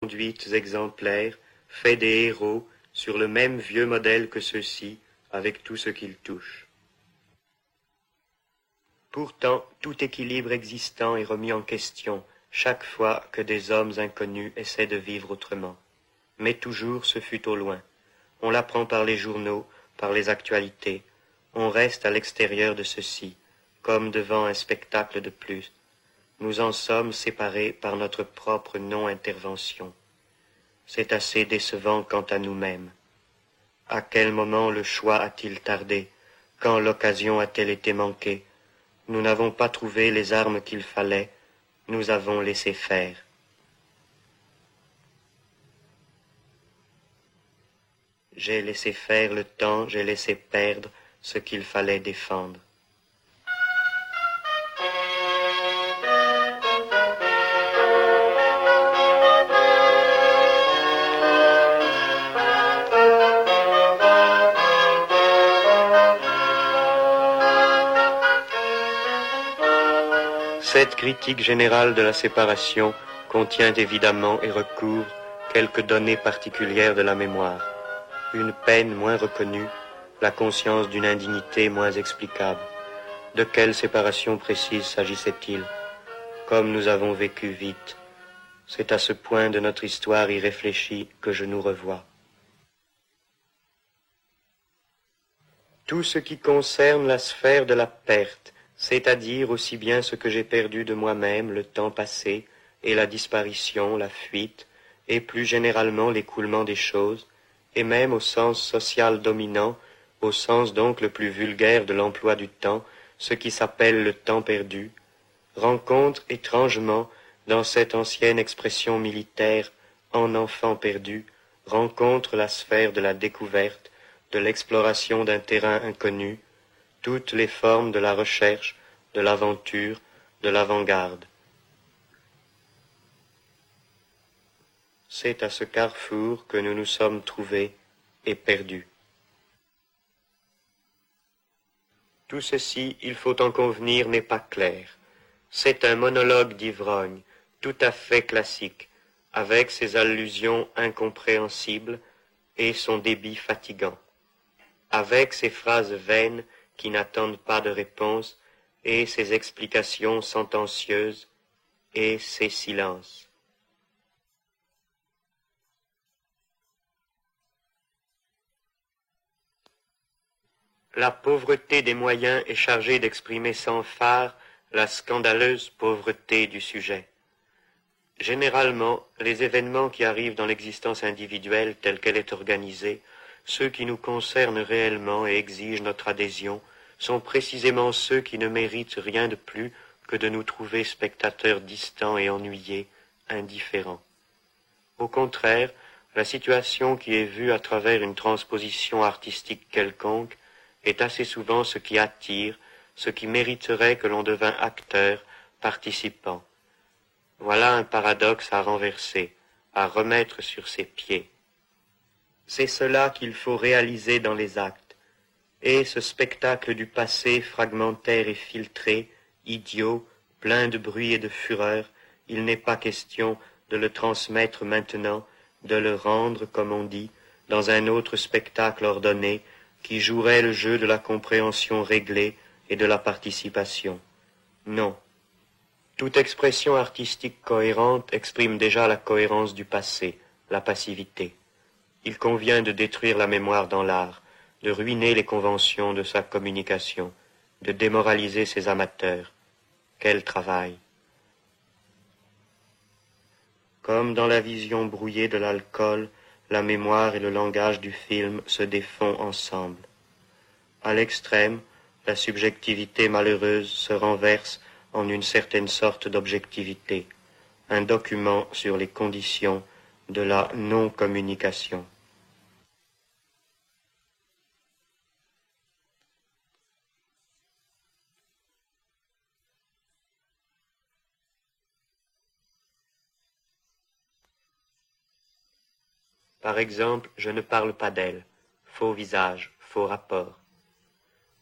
conduites exemplaires, fait des héros sur le même vieux modèle que ceux-ci, avec tout ce qu'ils touchent. Pourtant, tout équilibre existant est remis en question chaque fois que des hommes inconnus essaient de vivre autrement. Mais toujours ce fut au loin. On l'apprend par les journaux, par les actualités. On reste à l'extérieur de ceci, comme devant un spectacle de plus. Nous en sommes séparés par notre propre non-intervention. C'est assez décevant quant à nous-mêmes. À quel moment le choix a-t-il tardé? Quand l'occasion a-t-elle été manquée? Nous n'avons pas trouvé les armes qu'il fallait, nous avons laissé faire. J'ai laissé faire le temps, j'ai laissé perdre ce qu'il fallait défendre. Cette critique générale de la séparation contient évidemment et recouvre quelques données particulières de la mémoire. Une peine moins reconnue, la conscience d'une indignité moins explicable. De quelle séparation précise s'agissait-il? Comme nous avons vécu vite, c'est à ce point de notre histoire irréfléchie que je nous revois. Tout ce qui concerne la sphère de la perte, c'est-à-dire aussi bien ce que j'ai perdu de moi-même, le temps passé, et la disparition, la fuite, et plus généralement l'écoulement des choses, et même au sens social dominant, au sens donc le plus vulgaire de l'emploi du temps, ce qui s'appelle le temps perdu, rencontre étrangement dans cette ancienne expression militaire en enfant perdu, rencontre la sphère de la découverte, de l'exploration d'un terrain inconnu, toutes les formes de la recherche, de l'aventure, de l'avant-garde. C'est à ce carrefour que nous nous sommes trouvés et perdus. Tout ceci, il faut en convenir, n'est pas clair. C'est un monologue d'ivrogne, tout à fait classique, avec ses allusions incompréhensibles et son débit fatigant, avec ses phrases vaines qui n'attendent pas de réponse et ses explications sentencieuses et ses silences. La pauvreté des moyens est chargée d'exprimer sans phare la scandaleuse pauvreté du sujet. Généralement, les événements qui arrivent dans l'existence individuelle telle qu'elle est organisée, ceux qui nous concernent réellement et exigent notre adhésion, sont précisément ceux qui ne méritent rien de plus que de nous trouver spectateurs distants et ennuyés, indifférents. Au contraire, la situation qui est vue à travers une transposition artistique quelconque est assez souvent ce qui attire, ce qui mériterait que l'on devînt acteur, participant. Voilà un paradoxe à renverser, à remettre sur ses pieds. C'est cela qu'il faut réaliser dans les actes. Et ce spectacle du passé fragmentaire et filtré, idiot, plein de bruit et de fureur, il n'est pas question de le transmettre maintenant, de le rendre, comme on dit, dans un autre spectacle ordonné, qui jouerait le jeu de la compréhension réglée et de la participation. Non. Toute expression artistique cohérente exprime déjà la cohérence du passé, la passivité. Il convient de détruire la mémoire dans l'art, de ruiner les conventions de sa communication, de démoraliser ses amateurs. Quel travail! Comme dans la vision brouillée de l'alcool, la mémoire et le langage du film se défont ensemble. À l'extrême, la subjectivité malheureuse se renverse en une certaine sorte d'objectivité, un document sur les conditions de la non-communication. Par exemple, je ne parle pas d'elle. Faux visage, faux rapport.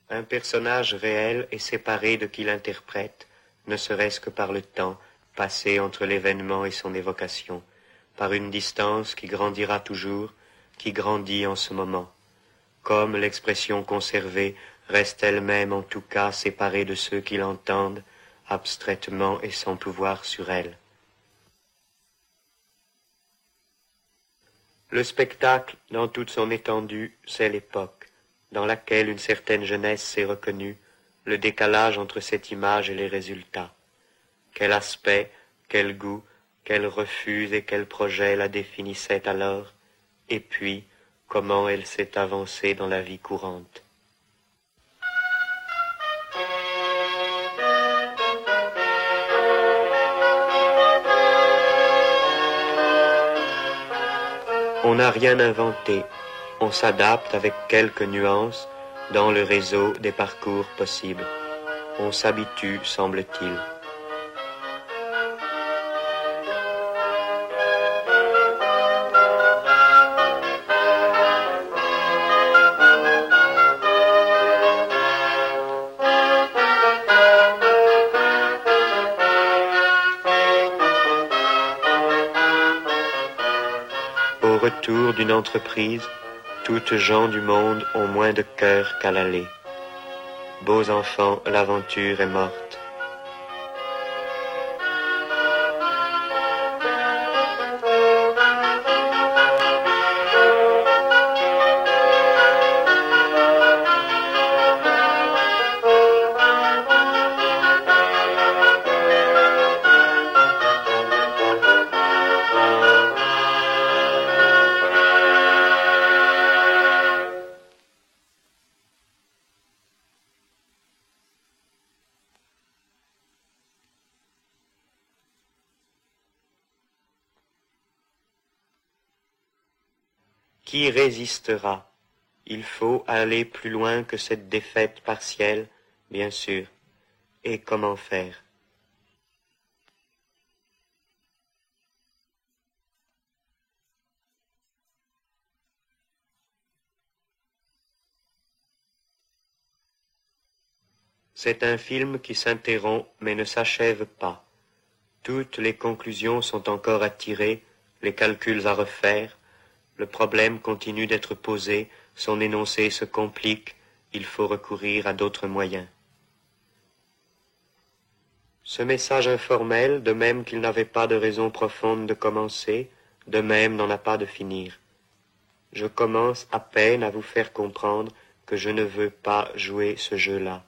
Un personnage réel est séparé de qui l'interprète, ne serait-ce que par le temps passé entre l'événement et son évocation. par une distance qui grandira toujours, qui grandit en ce moment, comme l'expression conservée reste elle-même en tout cas séparée de ceux qui l'entendent, abstraitement et sans pouvoir sur elle. Le spectacle, dans toute son étendue, c'est l'époque, dans laquelle une certaine jeunesse s'est reconnue, le décalage entre cette image et les résultats. Quel aspect, quel goût, quel refus et quel projet la définissaient alors, et puis comment elle s'est avancée dans la vie courante. On n'a rien inventé, on s'adapte avec quelques nuances dans le réseau des parcours possibles. On s'habitue, semble-t-il. Au retour d'une entreprise, toutes gens du monde ont moins de cœur qu'à l'aller. Beaux enfants, l'aventure est morte. Qui résistera? Il faut aller plus loin que cette défaite partielle, bien sûr. Et comment faire? C'est un film qui s'interrompt mais ne s'achève pas. Toutes les conclusions sont encore à tirer, les calculs à refaire. Le problème continue d'être posé, son énoncé se complique, il faut recourir à d'autres moyens. Ce message informel, de même qu'il n'avait pas de raison profonde de commencer, de même n'en a pas de finir. Je commence à peine à vous faire comprendre que je ne veux pas jouer ce jeu-là.